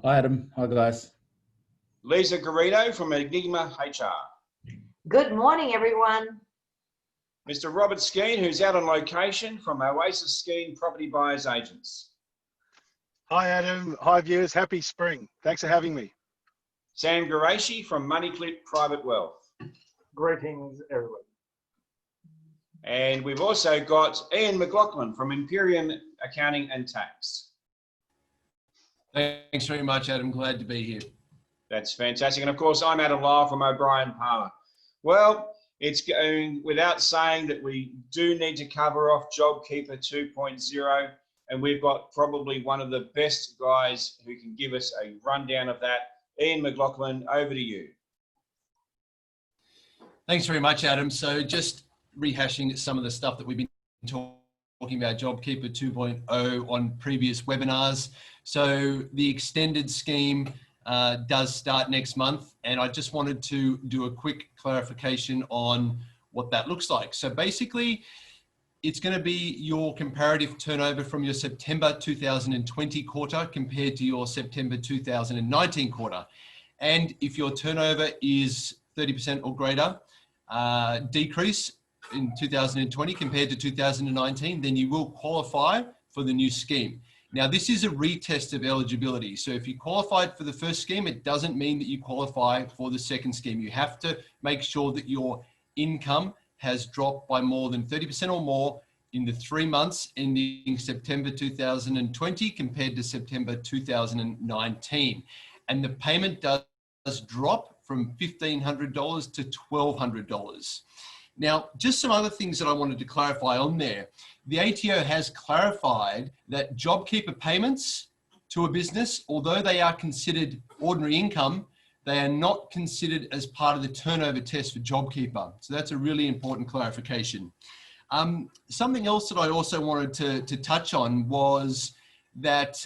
Hi, Adam. Hi, guys. Lysle from Enigma HR. Good morning, everyone. Mr. Robert Skeen, who's out on location from Oasis Skeen Property Buyers Agents. Hi, Adam. Hi, viewers. Happy spring. Thanks for having me. Sam Ghoreyshi from MoneyClip Private Wealth. Greetings, everyone. And we've also got Ian McLaughlin from Imperium Accounting and Tax. Thanks very much, Adam. Glad to be here. That's fantastic. And of course, I'm Adam Lysle from O'Brien Palmer. Well, it's going without saying that we do need to cover off JobKeeper 2.0, and we've got probably one of the best guys who can give us a rundown of that. Ian McLaughlin, over to you. Thanks very much, Adam. So just rehashing some of the stuff that we've been talking about JobKeeper 2.0 on previous webinars. So the extended scheme does start next month, and I just wanted to do a quick clarification on what that looks like. So basically, it's going to be your comparative turnover from your September 2020 quarter compared to your September 2019 quarter. And if your turnover is 30% or greater decrease in 2020 compared to 2019, then you will qualify for the new scheme. Now, this is a retest of eligibility. So if you qualified for the first scheme, it doesn't mean that you qualify for the second scheme. You have to make sure that your income has dropped by more than 30% or more in the 3 months ending September 2020 compared to September 2019. And the payment does drop from $1,500 to $1,200. Now, just some other things that I wanted to clarify on there. The ATO has clarified that JobKeeper payments to a business, although they are considered ordinary income, they are not considered as part of the turnover test for JobKeeper. So that's a really important clarification. Something else that I also wanted to touch on was that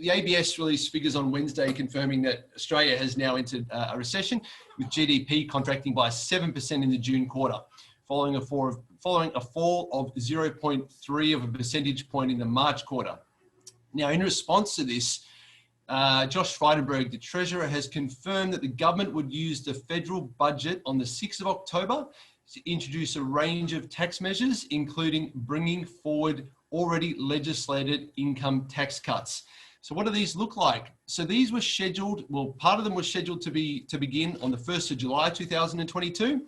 the ABS released figures on Wednesday confirming that Australia has now entered a recession, with GDP contracting by 7% in the June quarter, following a fall of 0.3 of a percentage point in the March quarter. Now, in response to this, Josh Frydenberg, the Treasurer, has confirmed that the government would use the federal budget on the 6th of October to introduce a range of tax measures, including bringing forward already legislated income tax cuts. So what do these look like? So these were scheduled, well, part of them was scheduled to begin on the 1st of July 2022,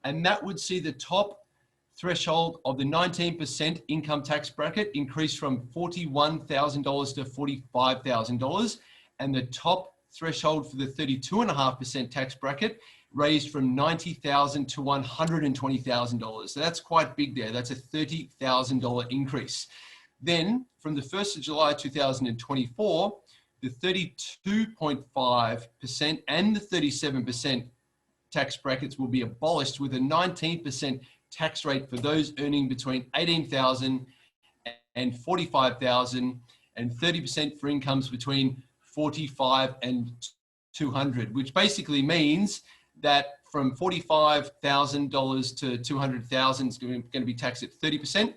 and that would see the top threshold of the 19% income tax bracket increase from $41,000 to $45,000, and the top threshold for the 32.5% tax bracket raised from $90,000 to $120,000. So that's quite big there. That's a $30,000 increase. Then from the 1st of July 2024, the 32.5% and the 37% tax brackets will be abolished, with a 19% tax rate for those earning between $18,000 and $45,000, and 30% for incomes between $45,000 and $200,000, which basically means that from $45,000 to $200,000 is going to be taxed at 30%,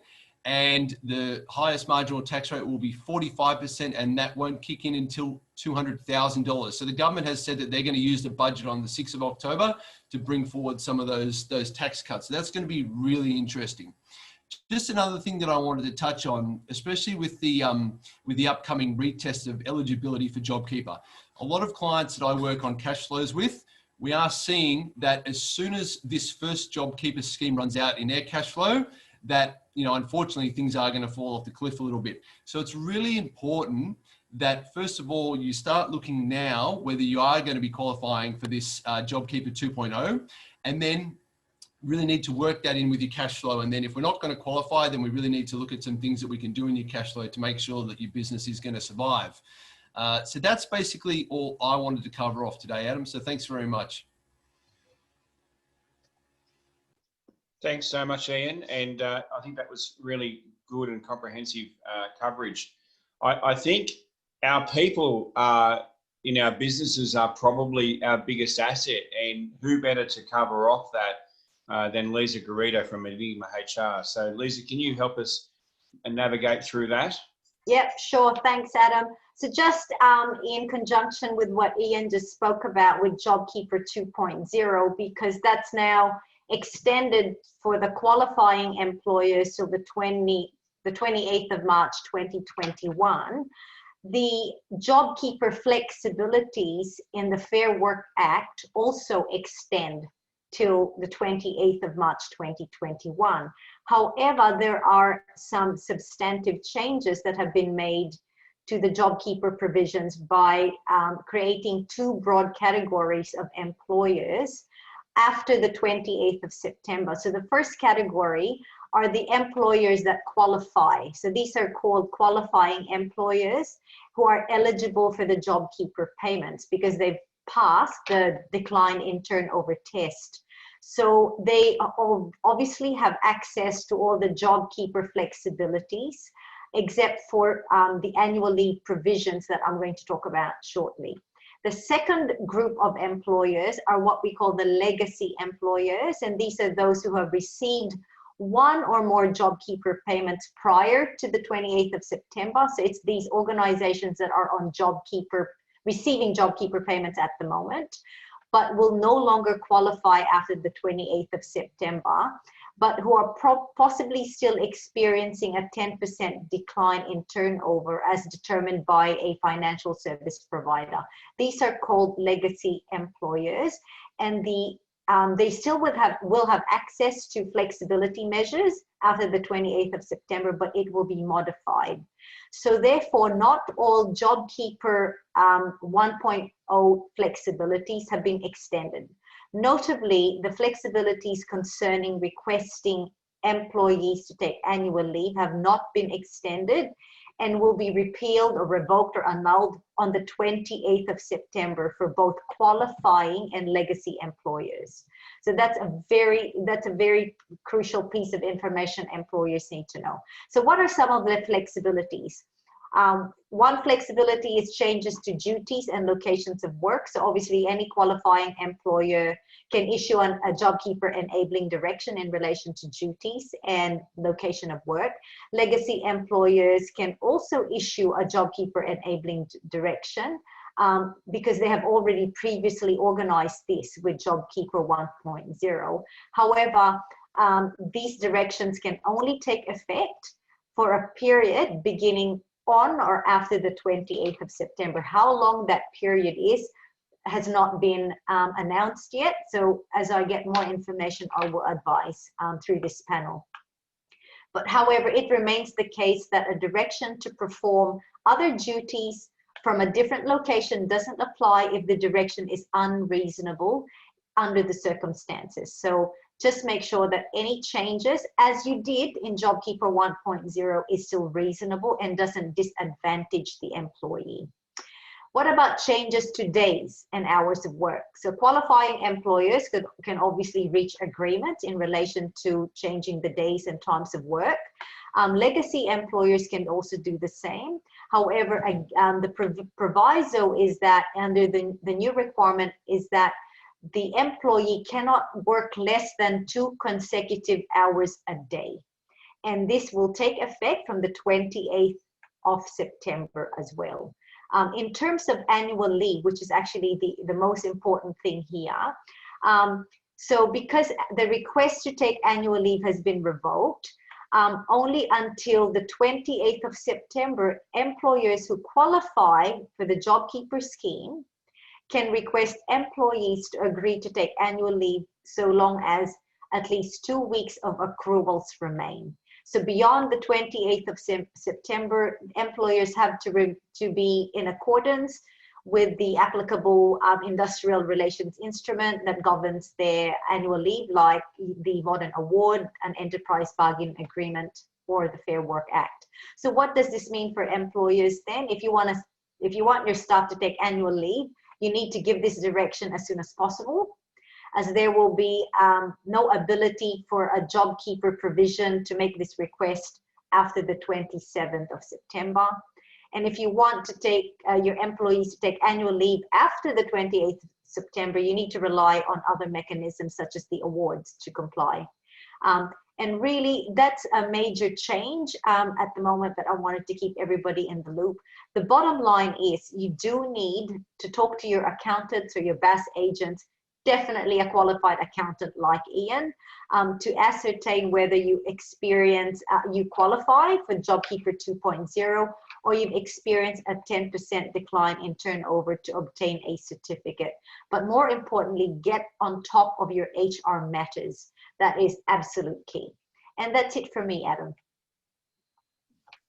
and the highest marginal tax rate will be 45%, and that won't kick in until $200,000. So the government has said that they're going to use the budget on the 6th of October to bring forward some of those tax cuts. So that's going to be really interesting. Just another thing that I wanted to touch on, especially with the upcoming retest of eligibility for JobKeeper. A lot of clients that I work on cash flows with, we are seeing that as soon as this first JobKeeper scheme runs out in their cash flow, that, you know, unfortunately things are going to fall off the cliff a little bit. So it's really important that, first of all, you start looking now whether you are going to be qualifying for this JobKeeper 2.0, and then really need to work that in with your cash flow. And then if we're not going to qualify, then we really need to look at some things that we can do in your cash flow to make sure that your business is going to survive. So that's basically all I wanted to cover off today, Adam. So thanks very much. Thanks so much, Ian. And I think that was really good and comprehensive coverage. I think our people in our businesses are probably our biggest asset, and who better to cover off that than Lysle from Enigma HR. So Lysle, can you help us navigate through that? Yep, sure. Thanks, Adam. So just in conjunction with what Ian just spoke about with JobKeeper 2.0, because that's now extended for the qualifying employers till the 28th of March 2021, the JobKeeper flexibilities in the Fair Work Act also extend till the 28th of March 2021. However, there are some substantive changes that have been made to the JobKeeper provisions by creating two broad categories of employers after the 28th of September. So the first category are the employers that qualify. So these are called qualifying employers who are eligible for the JobKeeper payments because they've passed the decline in turnover test. So they obviously have access to all the JobKeeper flexibilities, except for the annual leave provisions that I'm going to talk about shortly. The second group of employers are what we call the legacy employers, and these are those who have received one or more JobKeeper payments prior to the 28th of September. So it's these organizations that are on JobKeeper, receiving JobKeeper payments at the moment, but will no longer qualify after the 28th of September, but who are possibly still experiencing a 10% decline in turnover as determined by a financial service provider. These are called legacy employers, and they still will have access to flexibility measures after the 28th of September, but it will be modified. So therefore, not all JobKeeper 1.0 flexibilities have been extended. Notably, the flexibilities concerning requesting employees to take annual leave have not been extended and will be repealed or revoked or annulled on the 28th of September for both qualifying and legacy employers. So that's a very crucial piece of information employers need to know. So what are some of the flexibilities? One flexibility is changes to duties and locations of work. So obviously any qualifying employer can issue a JobKeeper enabling direction in relation to duties and location of work. Legacy employers can also issue a JobKeeper enabling direction because they have already previously organized this with JobKeeper 1.0. However, these directions can only take effect for a period beginning on or after the 28th of September. How long that period is has not been announced yet. So as I get more information, I will advise through this panel. But however, it remains the case that a direction to perform other duties from a different location doesn't apply if the direction is unreasonable under the circumstances. So just make sure that any changes, as you did in JobKeeper 1.0, is still reasonable and doesn't disadvantage the employee. What about changes to days and hours of work? So qualifying employers can obviously reach agreement in relation to changing the days and times of work. Legacy employers can also do the same. However, the proviso is that under the new requirement is that the employee cannot work less than 2 consecutive hours a day. And this will take effect from the 28th of September as well. In terms of annual leave, which is actually the most important thing here. So because the request to take annual leave has been revoked, only until the 28th of September, employers who qualify for the JobKeeper scheme can request employees to agree to take annual leave so long as at least 2 weeks of accruals remain. So beyond the 28th of September, employers have to be in accordance with the applicable industrial relations instrument that governs their annual leave, like the Modern Award, an enterprise bargain agreement, or the Fair Work Act. So what does this mean for employers then? If you want your staff to take annual leave, you need to give this direction as soon as possible, as there will be no ability for a JobKeeper provision to make this request after the 27th of September. And if you want to take your employees to take annual leave after the 28th of September, you need to rely on other mechanisms such as the awards to comply. And really, that's a major change at the moment, but I wanted to keep everybody in the loop. The bottom line is you do need to talk to your accountants or your BAS agents, definitely a qualified accountant like Ian, to ascertain whether you you qualify for JobKeeper 2.0 or you've experienced a 10% decline in turnover to obtain a certificate. But more importantly, get on top of your HR matters. That is absolute key. And that's it for me, Adam.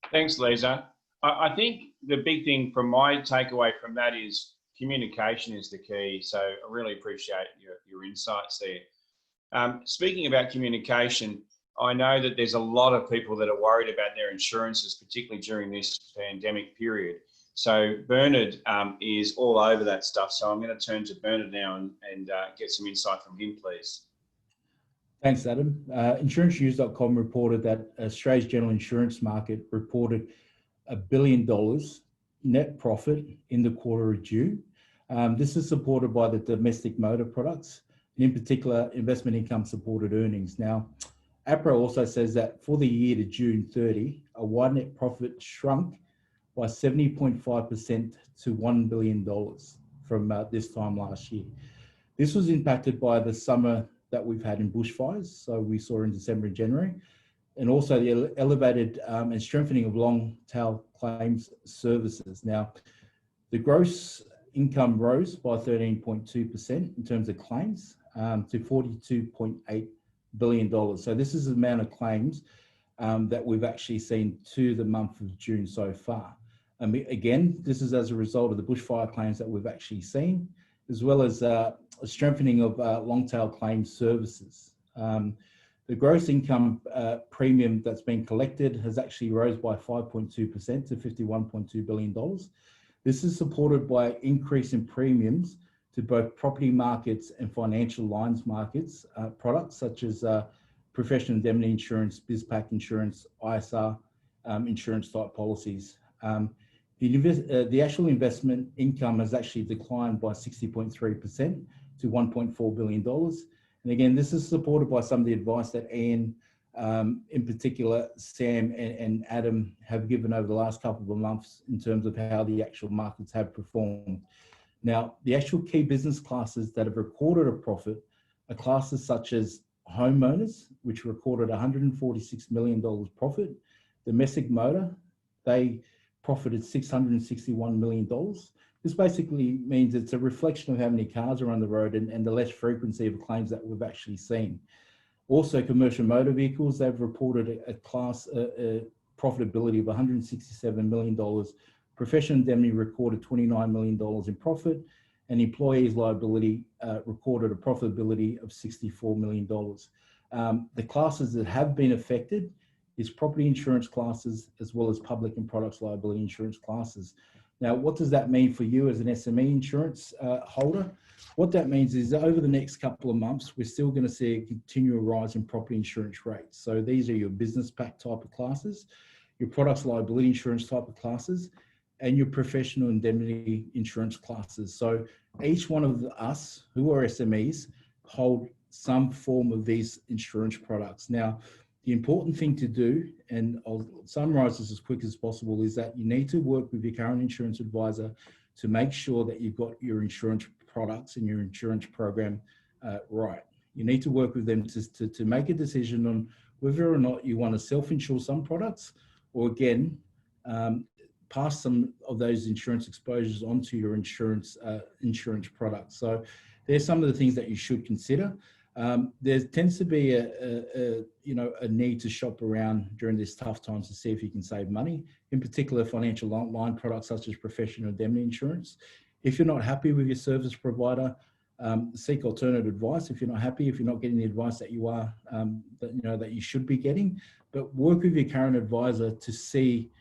Thanks, Lisa. I think the big thing from my takeaway from that is communication is the key. So I really appreciate your insights there. Speaking about communication, I know that there's a lot of people that are worried about their insurances, particularly during this pandemic period. So Bernard is all over that stuff. So I'm going to turn to Bernard now and get some insight from him, please. Thanks, Adam. InsuranceNews.com reported that Australia's general insurance market reported $1 billion net profit in the quarter of June. This is supported by the domestic motor products, and in particular, investment income supported earnings. Now, APRA also says that for the year to June 30, a wide net profit shrunk by 70.5% to $1 billion from this time last year. This was impacted by the summer that we've had in bushfires, so we saw in December and January, and also the elevated and strengthening of long tail claims services. Now, the gross income rose by 13.2% in terms of claims to $42.8 billion. So this is the amount of claims that we've actually seen to the month of June so far. Again, this is as a result of the bushfire claims that we've actually seen, as well as a strengthening of long tail claims services. The gross income premium that's been collected has actually rose by 5.2% to $51.2 billion. This is supported by increase in premiums to both property markets and financial lines markets products such as professional indemnity insurance, BizPack insurance, ISR insurance type policies. The actual investment income has actually declined by 60.3% to $1.4 billion. And again, this is supported by some of the advice that Ian, in particular, Sam and Adam have given over the last couple of months in terms of how the actual markets have performed. Now, the actual key business classes that have recorded a profit are classes such as homeowners, which recorded $146 million profit. Domestic motor, they profited $661 million. This basically means it's a reflection of how many cars are on the road and the less frequency of claims that we've actually seen. Also, commercial motor vehicles, they've reported a profitability of $167 million. Professional indemnity recorded $29 million in profit, and employees liability recorded a profitability of $64 million. The classes that have been affected is property insurance classes, as well as public and products liability insurance classes. Now, what does that mean for you as an SME insurance holder? What that means is that over the next couple of months, we're still going to see a continual rise in property insurance rates. So these are your business pack type of classes, your products liability insurance type of classes, and your professional indemnity insurance classes. So each one of us who are SMEs hold some form of these insurance products. Now, the important thing to do, and I'll summarize this as quick as possible, is that you need to work with your current insurance advisor to make sure that you've got your insurance products and your insurance program right. You need to work with them to make a decision on whether or not you want to self-insure some products, or again, pass some of those insurance exposures onto your insurance products. So there's some of the things that you should consider. There tends to be a need to shop around during these tough times to see if you can save money, in particular financial line products such as professional indemnity insurance. If you're not happy with your service provider, seek alternative advice. If you're not happy, if you're not getting the advice that you are, that you should be getting, but work with your current advisor to see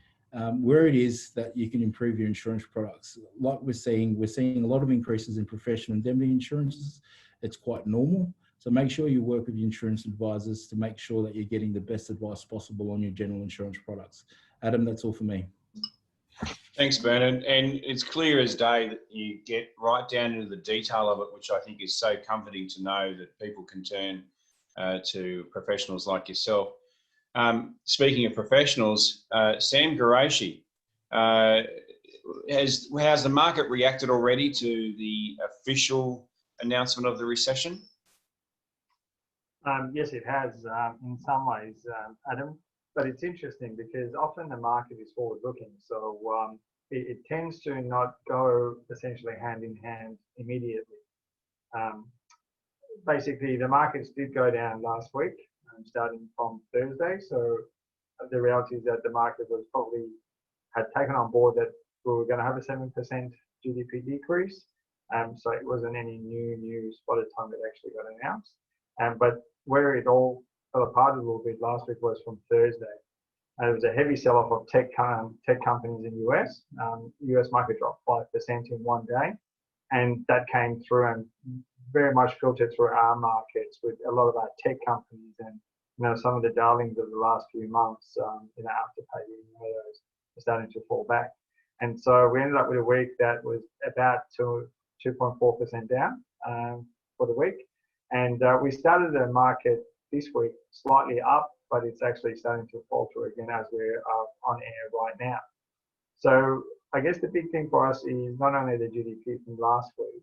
where it is that you can improve your insurance products. Like we're seeing a lot of increases in professional indemnity insurances. It's quite normal. So make sure you work with your insurance advisors to make sure that you're getting the best advice possible on your general insurance products. Adam, that's all for me. Thanks, Bernard. And it's clear as day that you get right down into the detail of it, which I think is so comforting to know that people can turn to professionals like yourself. Speaking of professionals, Sam Ghoreyshi, has the market reacted already to the official announcement of the recession? Yes, it has in some ways, Adam. But it's interesting because often the market is forward-looking, so it tends to not go essentially hand in hand immediately. Basically, the markets did go down last week, starting from Thursday. So the reality is that the market was probably had taken on board that we were going to have a 7% GDP decrease. So it wasn't any new news by the time it actually got announced. But where it all fell apart a little bit last week was from Thursday. There was a heavy sell-off of tech companies in the US. US market dropped 5% in one day. And that came through and very much filtered through our markets with a lot of our tech companies and some of the darlings of the last few months, Afterpay, those are starting to fall back. And so we ended up with a week that was about 2.4% down for the week. And we started the market this week slightly up, but it's actually starting to falter again as we're on air right now. So I guess the big thing for us is not only the GDP from last week,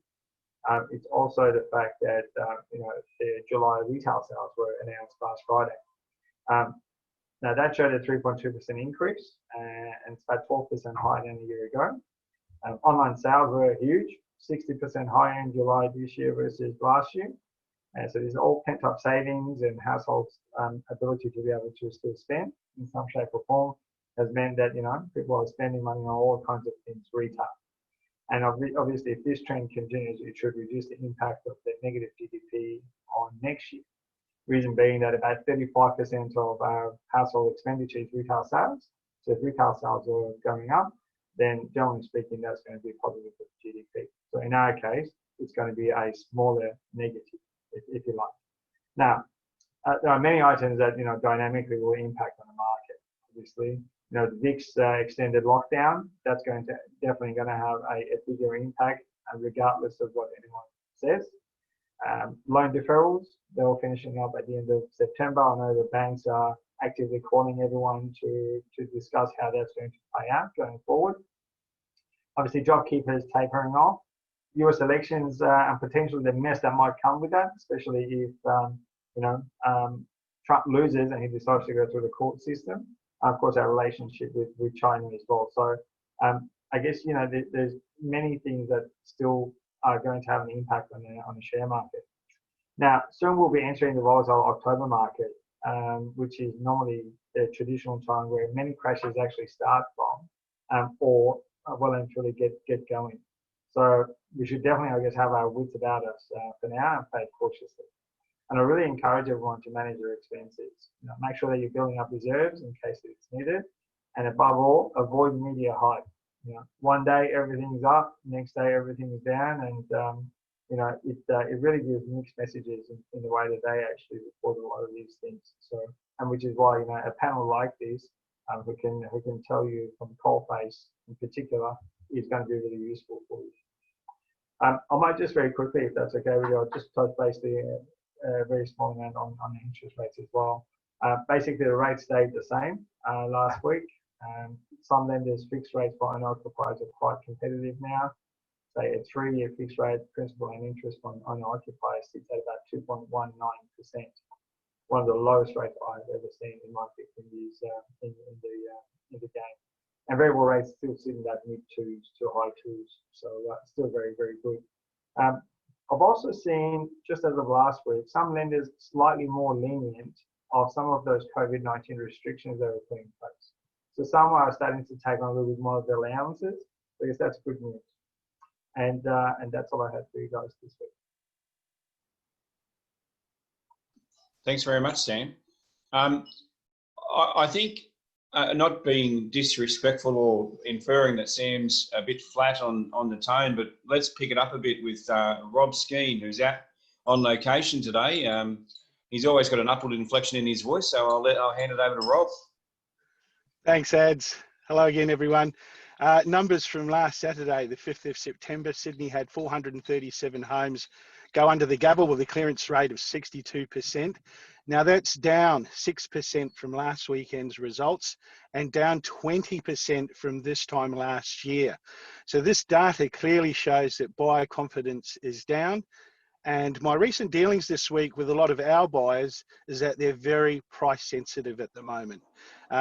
it's also the fact that the July retail sales were announced last Friday. Now that showed a 3.2% increase, and it's about 12% higher than a year ago. Online sales were huge, 60% higher in July this year versus last year. So there's all pent-up savings and households' ability to be able to still spend in some shape or form has meant that people are spending money on all kinds of things retail. And obviously, if this trend continues, it should reduce the impact of the negative GDP on next year. Reason being that about 35% of our household expenditure is retail sales. So if retail sales are going up, then generally speaking, that's going to be positive for the GDP. So in our case, it's going to be a smaller negative, if you like. Now, there are many items that dynamically will impact on the market. Obviously, the VIX extended lockdown, that's definitely going to have a bigger impact, regardless of what anyone says. Loan deferrals, they're all finishing up at the end of September. I know the banks are actively calling everyone to discuss how that's going to play out going forward. Obviously, JobKeeper is tapering off. US elections and potentially the mess that might come with that, especially if Trump loses and he decides to go through the court system. Of course, our relationship with China as well. So I guess there's many things that still are going to have an impact on the share market. Now, soon we'll be entering the volatile October market, which is normally the traditional time where many crashes actually start from, or well and truly get going. So we should definitely, I guess, have our wits about us for now and play it cautiously. And I really encourage everyone to manage their expenses. Make sure that you're building up reserves in case it's needed, and above all, avoid media hype. One day everything's up, next day everything's down, and it really gives mixed messages in the way that they actually report a lot of these things. So, and which is why a panel like this, who can tell you from coalface in particular, is going to be really useful for you. I might just very quickly, if that's okay with you, I'll just touch base the very small amount on the interest rates as well. Basically, the rates stayed the same last week. Some lenders' fixed rates for owner-occupiers are quite competitive now. Say a 3-year fixed rate principal and interest on owner-occupiers sits at about 2.19%. One of the lowest rates I've ever seen in my 15 years in the game. And variable rates still sitting at mid-2s to high 2s, so still very, very good. I've also seen, just as of last week, some lenders slightly more lenient of some of those COVID-19 restrictions that were put in place. So some are starting to take on a little bit more of the allowances. So I guess that's good news. And that's all I have for you guys this week. Thanks very much, Sam. I think, not being disrespectful or inferring that Sam's a bit flat on the tone, but let's pick it up a bit with Rob Skeen, who's out on location today. He's always got an upward inflection in his voice, so I'll hand it over to Rob. Thanks, Ads. Hello again, everyone. Numbers from last Saturday, the 5th of September, Sydney had 437 homes go under the gavel with a clearance rate of 62%. Now that's down 6% from last weekend's results and down 20% from this time last year. So this data clearly shows that buyer confidence is down. And my recent dealings this week with a lot of our buyers is that they're very price sensitive at the moment,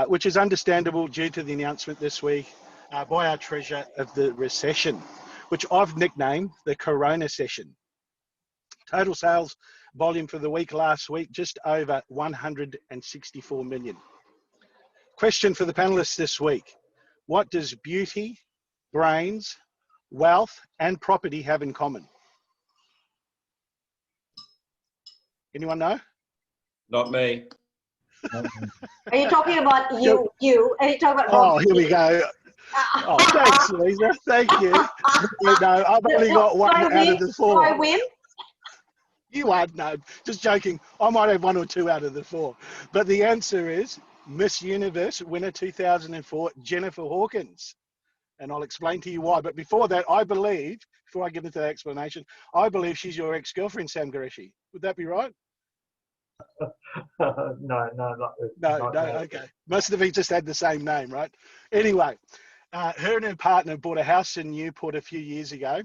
which is understandable due to the announcement this week by our treasurer of the recession, which I've nicknamed the Corona session. Total sales volume for the week last week, just over 164 million. Question for the panelists this week. What does beauty, brains, wealth and property have in common? Anyone know? Not me. Are you talking about you? Are you talking about Oh, here we go. Oh, thanks, Lisa. Thank you. No, I've only got one out of the four. Do I win? You are, no, just joking. I might have one or two out of the four. But the answer is Miss Universe winner 2004, Jennifer Hawkins. And I'll explain to you why. But before that, I believe, before I get into the explanation, I believe she's your ex-girlfriend, Sam Ghoreyshi. Would that be right? No, Okay. Most of you just had the same name, right? Anyway, her and her partner bought a house in Newport a few years ago.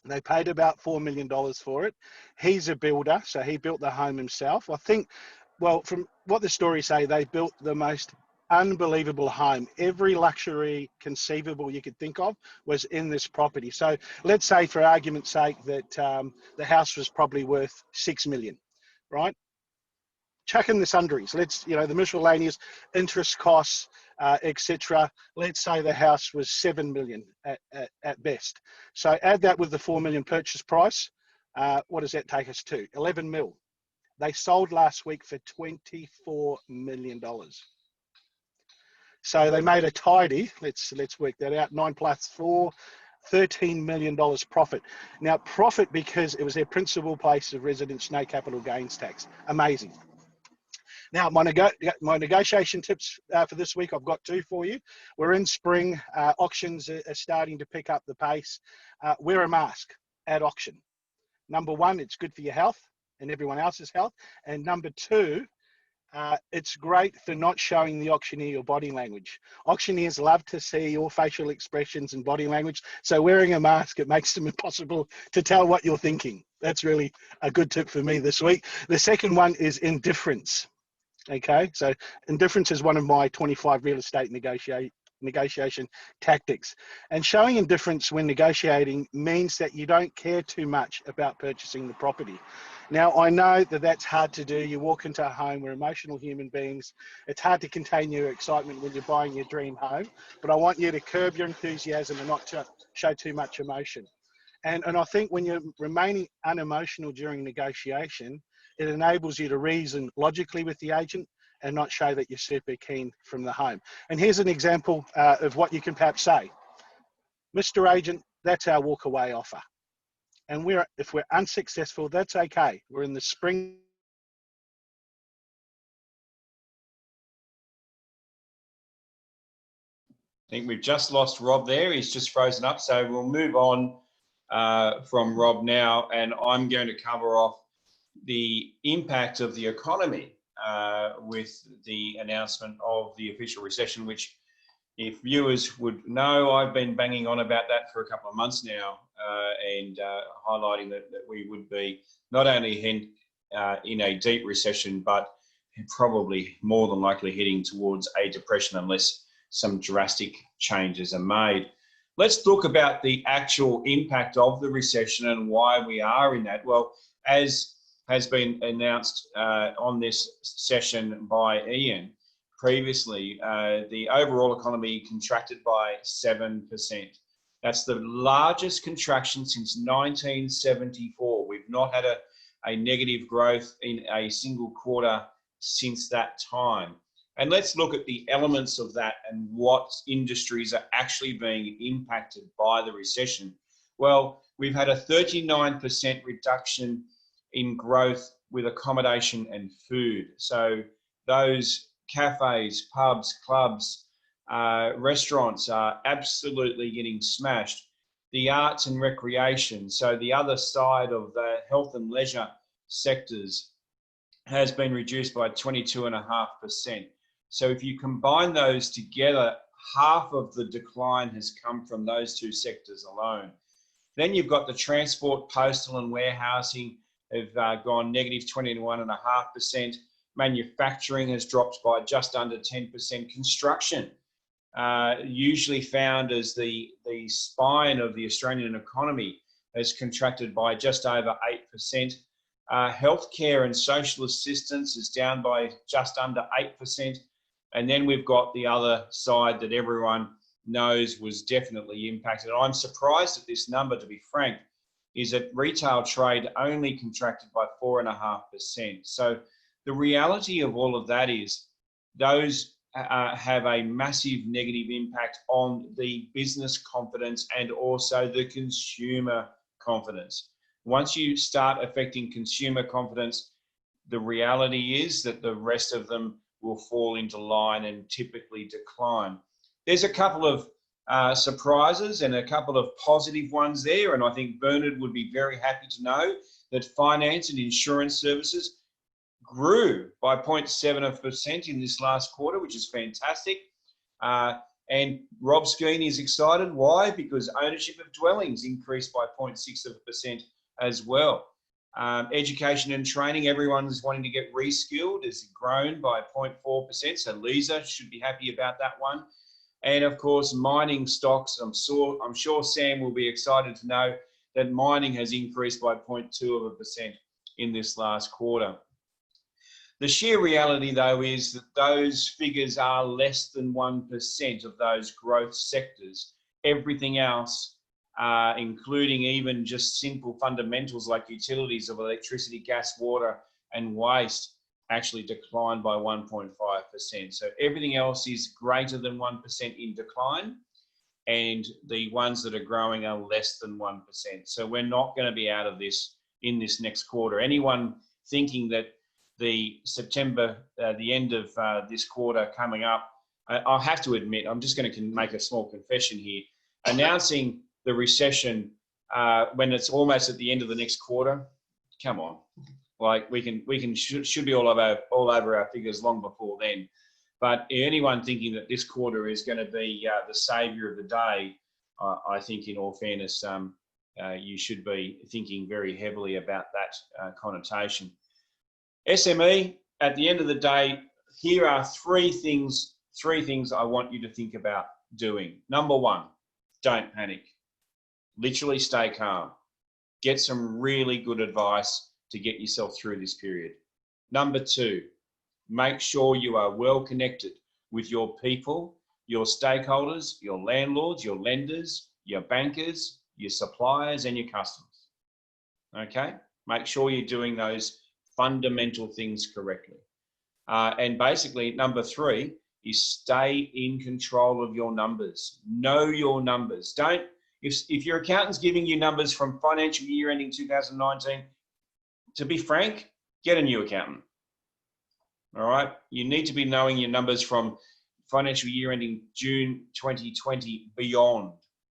They paid about $4 million for it. He's a builder, so he built the home himself. I think, well, from what the stories say, they built the most unbelievable home. Every luxury conceivable you could think of was in this property. So let's say, for argument's sake, that the house was probably worth $6 million, right? Chuck in the sundries. Let's, the miscellaneous interest costs, etc. Let's say the house was $7 million at best. So add that with the $4 million purchase price. What does that take us to? 11 mil. They sold last week for $24 million. So they made a tidy. Let's work that out. 9 plus 4. $13 million profit. Now profit because it was their principal place of residence, no capital gains tax. Amazing. Now, my negotiation tips for this week, I've got two for you. We're in spring. Auctions are starting to pick up the pace. Wear a mask at auction. Number one, it's good for your health and everyone else's health. And number two, it's great for not showing the auctioneer your body language. Auctioneers love to see your facial expressions and body language. So wearing a mask, it makes them impossible to tell what you're thinking. That's really a good tip for me this week. The second one is indifference. Okay, so indifference is one of my 25 real estate negotiation tactics. And showing indifference when negotiating means that you don't care too much about purchasing the property. Now, I know that that's hard to do. You walk into a home, we're emotional human beings. It's hard to contain your excitement when you're buying your dream home, but I want you to curb your enthusiasm and not show too much emotion. And I think when you're remaining unemotional during negotiation, it enables you to reason logically with the agent and not show that you're super keen from the home. And here's an example of what you can perhaps say. Mr. Agent, that's our walkaway offer. And if we're unsuccessful, that's okay. We're in the spring. I think we've just lost Rob there. He's just frozen up. So we'll move on from Rob now, and I'm going to cover off the impact of the economy with the announcement of the official recession, which, if viewers would know, I've been banging on about that for a couple of months now and highlighting that we would be not only in a deep recession, but probably more than likely heading towards a depression unless some drastic changes are made. Let's talk about the actual impact of the recession and why we are in that. Well, as has been announced on this session by Ian previously, the overall economy contracted by 7%. That's the largest contraction since 1974. We've not had a negative growth in a single quarter since that time. And let's look at the elements of that and what industries are actually being impacted by the recession. Well, we've had a 39% reduction in growth with accommodation and food. So those cafes, pubs, clubs, Restaurants are absolutely getting smashed. The arts and recreation, so the other side of the health and leisure sectors, has been reduced by 22.5%. So if you combine those together, half of the decline has come from those two sectors alone. Then you've got the transport, postal and warehousing have gone negative 21.5%. Manufacturing has dropped by just under 10%. Construction, usually found as the spine of the Australian economy, has contracted by just over 8%. Healthcare and social assistance is down by just under 8%. And then we've got the other side that everyone knows was definitely impacted. I'm surprised at this number, to be frank, is that retail trade only contracted by 4.5%. So the reality of all of that is those have a massive negative impact on the business confidence and also the consumer confidence. Once you start affecting consumer confidence, the reality is that the rest of them will fall into line and typically decline. There's a couple of surprises and a couple of positive ones there, and I think Bernard would be very happy to know that finance and insurance services grew by 0.7% in this last quarter, which is fantastic. And Rob Skeen is excited. Why? Because ownership of dwellings increased by 0.6% as well. Education and training, everyone's wanting to get reskilled, has grown by 0.4%. So Lysle should be happy about that one. And of course, mining stocks, I'm sure Sam will be excited to know that mining has increased by 0.2% in this last quarter. The sheer reality, though, is that those figures are less than 1% of those growth sectors. Everything else, including even just simple fundamentals like utilities of electricity, gas, water, and waste, actually declined by 1.5%. So everything else is greater than 1% in decline, and the ones that are growing are less than 1%. So we're not going to be out of this in this next quarter. Anyone thinking that the September, the end of this quarter coming up, I'll have to admit, I'm just going to make a small confession here. Announcing the recession when it's almost at the end of the next quarter, come on. Like we should be all over our figures long before then. But anyone thinking that this quarter is going to be the saviour of the day, I think in all fairness, you should be thinking very heavily about that connotation. SME, at the end of the day, here are three things I want you to think about doing. Number one, don't panic. Literally stay calm. Get some really good advice to get yourself through this period. Number two, make sure you are well connected with your people, your stakeholders, your landlords, your lenders, your bankers, your suppliers, and your customers. Okay? Make sure you're doing those fundamental things correctly. And basically, number three is stay in control of your numbers. Know your numbers. If your accountant's giving you numbers from financial year ending 2019, to be frank, get a new accountant. All right? You need to be knowing your numbers from financial year ending June 2020 beyond.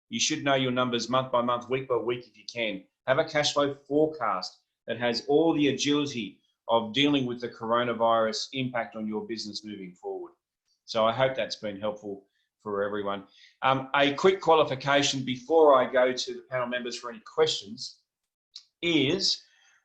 You should know your numbers month by month, week by week if you can. Have a cash flow forecast that has all the agility of dealing with the coronavirus impact on your business moving forward. So I hope that's been helpful for everyone. A quick qualification before I go to the panel members for any questions is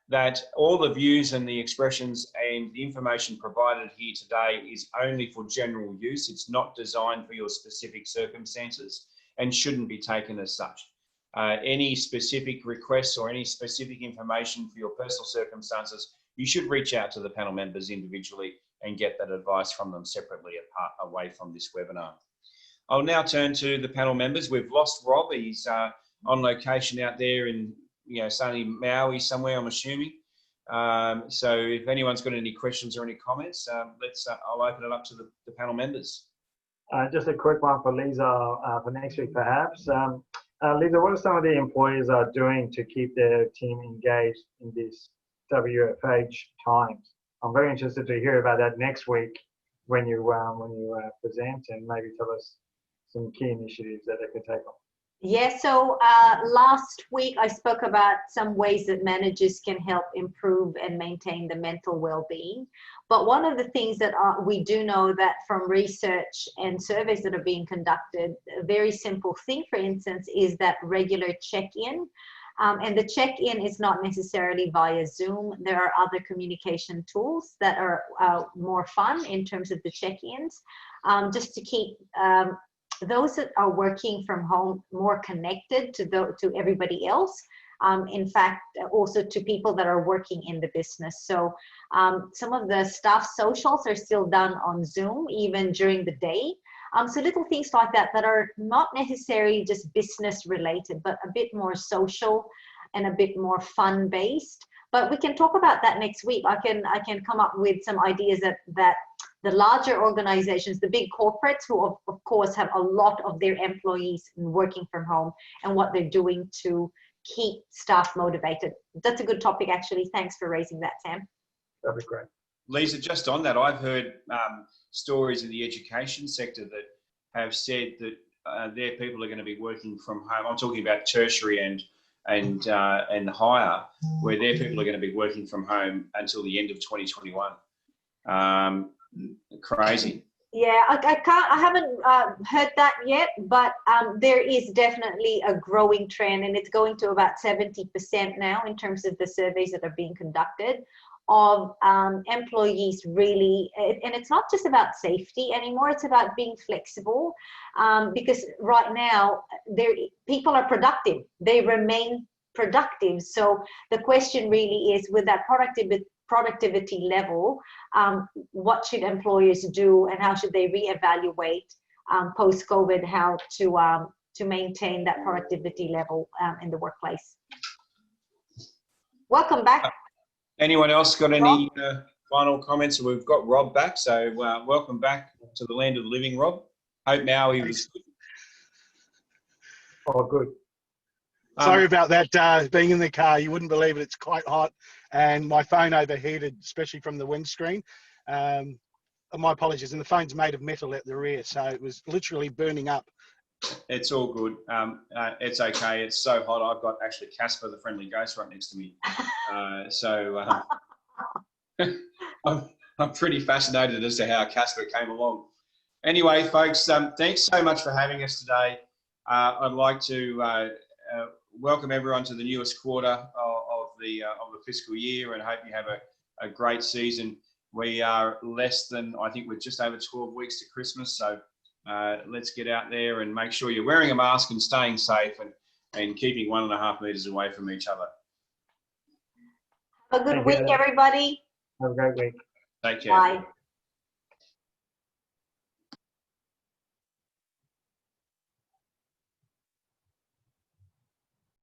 that all the views and the expressions and the information provided here today is only for general use. It's not designed for your specific circumstances and shouldn't be taken as such. Any specific requests or any specific information for your personal circumstances, you should reach out to the panel members individually and get that advice from them separately away from this webinar. I'll now turn to the panel members. We've lost Rob. He's on location out there in sunny Maui somewhere, I'm assuming. So if anyone's got any questions or any comments, I'll open it up to the panel members. Just a quick one for Lisa for next week, perhaps. Lisa, what are some of the employers are doing to keep their team engaged in this WFH times? I'm very interested to hear about that next week when you present, and maybe tell us some key initiatives that they could take on? Yeah, so last week I spoke about some ways that managers can help improve and maintain the mental well-being. But one of the things that we do know that from research and surveys that are being conducted, a very simple thing, for instance, is that regular check-in. And the check-in is not necessarily via Zoom. There are other communication tools that are more fun in terms of the check-ins, just to keep those that are working from home more connected to everybody else. In fact, also to people that are working in the business. So some of the staff socials are still done on Zoom, even during the day. So little things like that that are not necessarily just business related, but a bit more social and a bit more fun based. But we can talk about that next week. I can come up with some ideas that the larger organizations, the big corporates, who of course have a lot of their employees working from home, and what they're doing to keep staff motivated. That's a good topic, actually. Thanks for raising that, Sam. That'd be great. Lisa, just on that, I've heard stories in the education sector that have said that their people are going to be working from home. I'm talking about tertiary and higher, where their people are going to be working from home until the end of 2021. Crazy. Yeah, I haven't heard that yet, but there is definitely a growing trend, and it's going to about 70% now in terms of the surveys that are being conducted of employees really, and it's not just about safety anymore, it's about being flexible, because right now people are productive, they remain productive. So the question really is, with that productivity level, what should employers do, and how should they reevaluate post-COVID how to maintain that productivity level in the workplace. Welcome back. Anyone else got any final comments? We've got Rob back, so welcome back to the land of the living, Rob. Hope now he was good. Oh, good. Sorry about that, being in the car. You wouldn't believe it. It's quite hot, and my phone overheated, especially from the windscreen. My apologies. And the phone's made of metal at the rear, so it was literally burning up. It's all good. It's okay. It's so hot. I've got actually Casper, the friendly ghost, right next to me. I'm pretty fascinated as to how Casper came along. Anyway, folks, thanks so much for having us today. I'd like to welcome everyone to the newest quarter of the fiscal year, and hope you have a great season. We are less than, I think we're just over 12 weeks to Christmas, so let's get out there and make sure you're wearing a mask and staying safe, and keeping 1.5 meters away from each other. Have a good week, everybody. Have a great week. Take care. Bye.